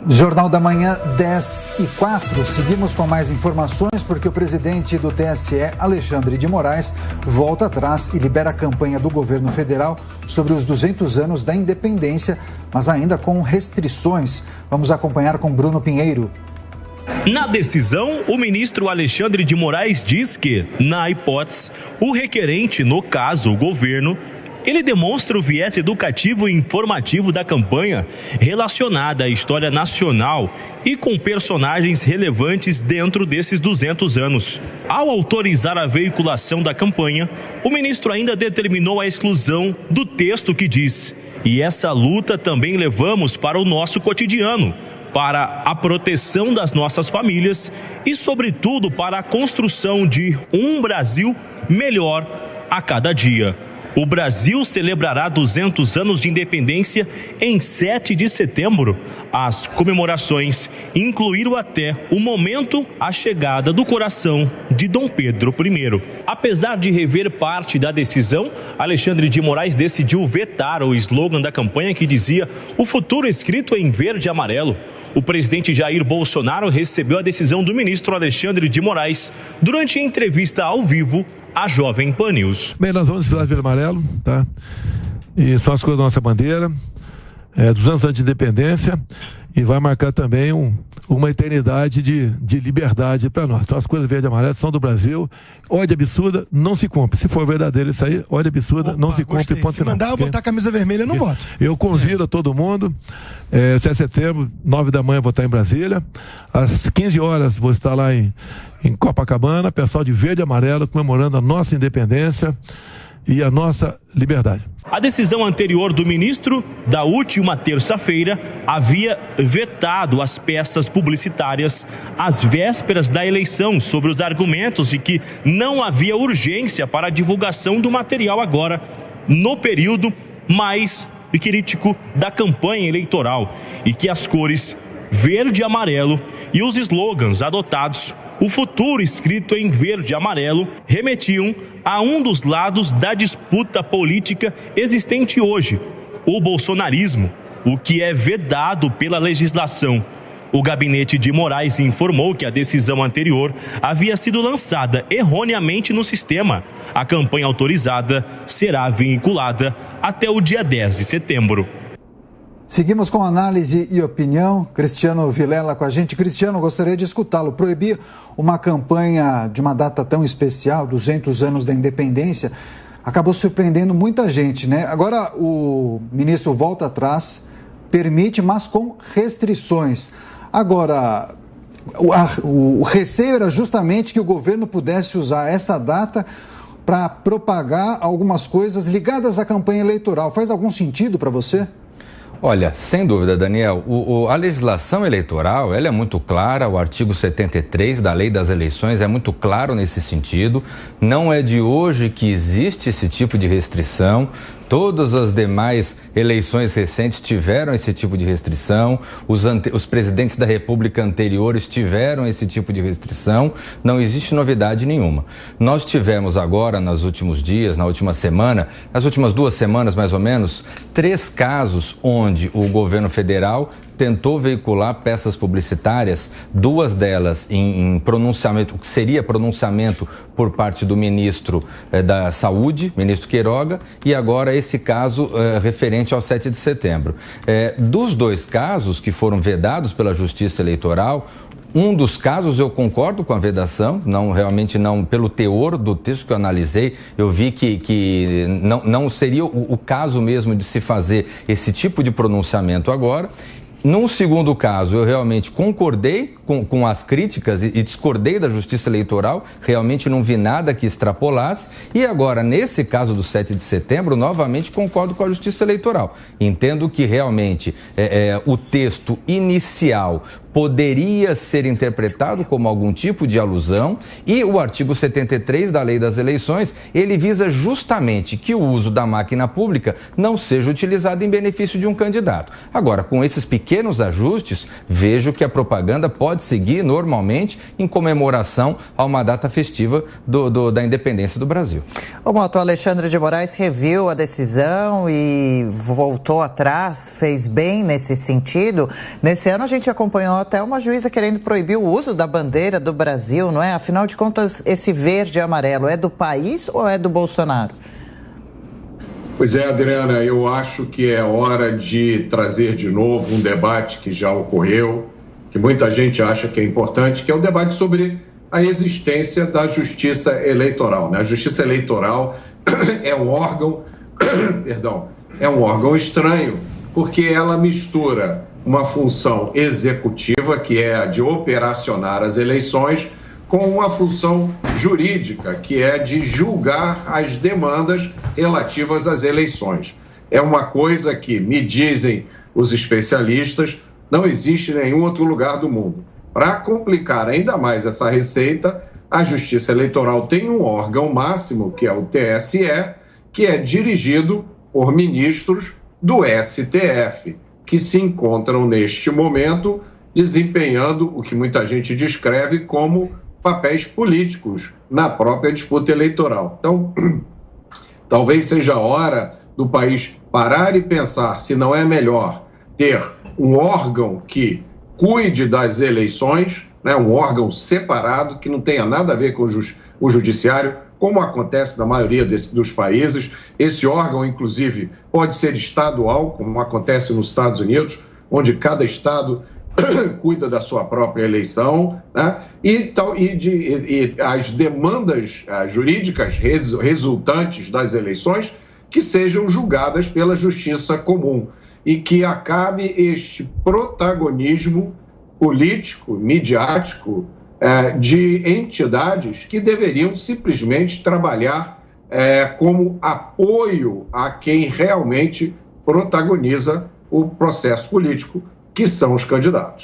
Jornal da Manhã, 10h04. Seguimos com mais informações porque o presidente do TSE, Alexandre de Moraes, volta atrás e libera a campanha do governo federal sobre os 200 anos da independência, mas ainda com restrições. Vamos acompanhar com Bruno Pinheiro. Na decisão, o ministro Alexandre de Moraes diz que, na hipótese, o requerente, no caso o governo, ele demonstra o viés educativo e informativo da campanha relacionada à história nacional e com personagens relevantes dentro desses 200 anos. Ao autorizar a veiculação da campanha, o ministro ainda determinou a exclusão do texto que diz: "E essa luta também levamos para o nosso cotidiano, para a proteção das nossas famílias e, sobretudo, para a construção de um Brasil melhor a cada dia." O Brasil celebrará 200 anos de independência em 7 de setembro. As comemorações incluíram até o momento a chegada do coração de Dom Pedro I. Apesar de rever parte da decisão, Alexandre de Moraes decidiu vetar o slogan da campanha que dizia "O futuro escrito em verde e amarelo". O presidente Jair Bolsonaro recebeu a decisão do ministro Alexandre de Moraes durante a entrevista ao vivo à Jovem Pan News. Bem, nós vamos desfilar verde e amarelo, tá? E são as cores da nossa bandeira, 200 anos de independência, e vai marcar também uma eternidade de liberdade para nós. Então as cores verde e amarelo são do Brasil. Ódio absurda não se compre. Se for verdadeiro isso aí, ódio absurda não se compre. Ponto se mandar eu botar a camisa vermelha, eu não boto. Eu convido a todo mundo. 7 de setembro, 9 da manhã, vou estar em Brasília. Às 15 horas, vou estar lá em Copacabana, pessoal de verde e amarelo, comemorando a nossa independência e a nossa liberdade. A decisão anterior do ministro, da última terça-feira, havia vetado as peças publicitárias às vésperas da eleição, sobre os argumentos de que não havia urgência para a divulgação do material agora, no período mais crítico da campanha eleitoral, e que as cores verde e amarelo e os slogans adotados, "O futuro escrito em verde e amarelo", remetiam a um dos lados da disputa política existente hoje, o bolsonarismo, o que é vedado pela legislação. O gabinete de Moraes informou que a decisão anterior havia sido lançada erroneamente no sistema. A campanha autorizada será vinculada até o dia 10 de setembro. Seguimos com análise e opinião. Cristiano Vilela com a gente. Cristiano, gostaria de escutá-lo. Proibir uma campanha de uma data tão especial, 200 anos da independência, acabou surpreendendo muita gente, né? Agora o ministro volta atrás, permite, mas com restrições. Agora, o receio era justamente que o governo pudesse usar essa data para propagar algumas coisas ligadas à campanha eleitoral. Faz algum sentido para você? Olha, sem dúvida, Daniel, a legislação eleitoral, ela é muito clara, o artigo 73 da Lei das Eleições é muito claro nesse sentido. Não é de hoje que existe esse tipo de restrição. Todas as demais eleições recentes tiveram esse tipo de restrição, os presidentes da República anteriores tiveram esse tipo de restrição, não existe novidade nenhuma. Nós tivemos agora, nos últimos dias, nas últimas 2 semanas mais ou menos, 3 casos onde o governo federal tentou veicular peças publicitárias, 2 delas em pronunciamento, que seria pronunciamento por parte do ministro da Saúde, ministro Queiroga, e agora esse caso referente ao 7 de setembro. Dos 2 casos que foram vedados pela Justiça Eleitoral, um dos casos eu concordo com a vedação, realmente não pelo teor do texto que eu analisei, eu vi que não seria o caso mesmo de se fazer esse tipo de pronunciamento agora. Num segundo caso, eu realmente concordei com as críticas e discordei da Justiça Eleitoral, realmente não vi nada que extrapolasse. E agora, nesse caso do 7 de setembro, novamente concordo com a Justiça Eleitoral. Entendo que realmente o texto inicial poderia ser interpretado como algum tipo de alusão, e o artigo 73 da Lei das Eleições, ele visa justamente que o uso da máquina pública não seja utilizado em benefício de um candidato. Agora, com esses pequenos pequenos ajustes, vejo que a propaganda pode seguir normalmente em comemoração a uma data festiva da independência do Brasil. O Mota, Alexandre de Moraes reviu a decisão e voltou atrás, fez bem nesse sentido. Nesse ano a gente acompanhou até uma juíza querendo proibir o uso da bandeira do Brasil, não é? Afinal de contas, esse verde e amarelo é do país ou é do Bolsonaro? Pois é, Adriana, eu acho que é hora de trazer de novo um debate que já ocorreu, que muita gente acha que é importante, que é o debate sobre a existência da justiça eleitoral, né? A justiça eleitoral é um órgão, é um órgão estranho, porque ela mistura uma função executiva, que é a de operacionar as eleições, com uma função jurídica, que é de julgar as demandas relativas às eleições. É uma coisa que, me dizem os especialistas, não existe em nenhum outro lugar do mundo. Para complicar ainda mais essa receita, a Justiça Eleitoral tem um órgão máximo, que é o TSE, que é dirigido por ministros do STF, que se encontram neste momento desempenhando o que muita gente descreve como papéis políticos na própria disputa eleitoral. Então, talvez seja a hora do país parar e pensar se não é melhor ter um órgão que cuide das eleições, né, um órgão separado, que não tenha nada a ver com o judiciário, como acontece na maioria dos países. Esse órgão, inclusive, pode ser estadual, como acontece nos Estados Unidos, onde cada estado cuida da sua própria eleição, né? E as demandas jurídicas resultantes das eleições que sejam julgadas pela justiça comum e que acabe este protagonismo político, midiático, de entidades que deveriam simplesmente trabalhar como apoio a quem realmente protagoniza o processo político, que são os candidatos.